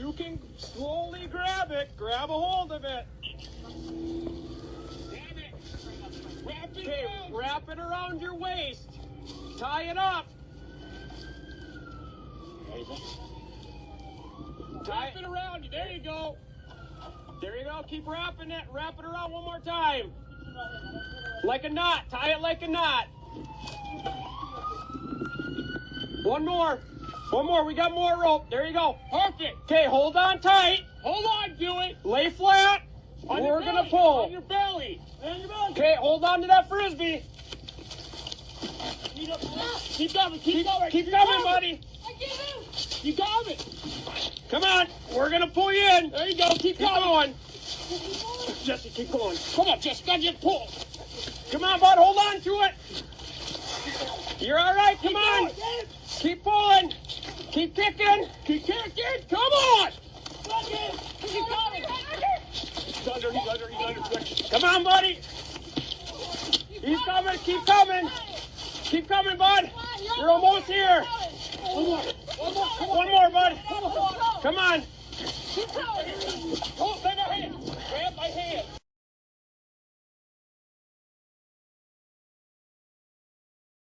You can slowly grab it. Grab a hold of it. Grab it. Wrap it Okay, around. wrap it around your waist. Tie it up. Wrap it around you. There you go. There you go. Keep wrapping it. Wrap it around one more time. Like a knot. Tie it like a knot. One more. One more. We got more rope. There you go. Perfect. Okay, hold on tight. Hold on, Dewey. Lay flat. On your We're belly. gonna pull. On your belly. On your belly. Okay, hold on to that frisbee. Keep coming. Keep coming. Keep coming, buddy. I get him. You got it. Come on. We're gonna pull you in. There you go. Keep Keep going. going. Jesse, keep going. Come on, Jess. Gotta just pull. Come on, bud. Hold on to it. You're all right. Come on. Keep pulling. Keep kicking. Keep kicking. Come on. Keep coming. He's under. Come on, buddy. He's coming. Keep coming. Keep coming, bud. You're almost here. One more. One more, bud. Come on. Oh,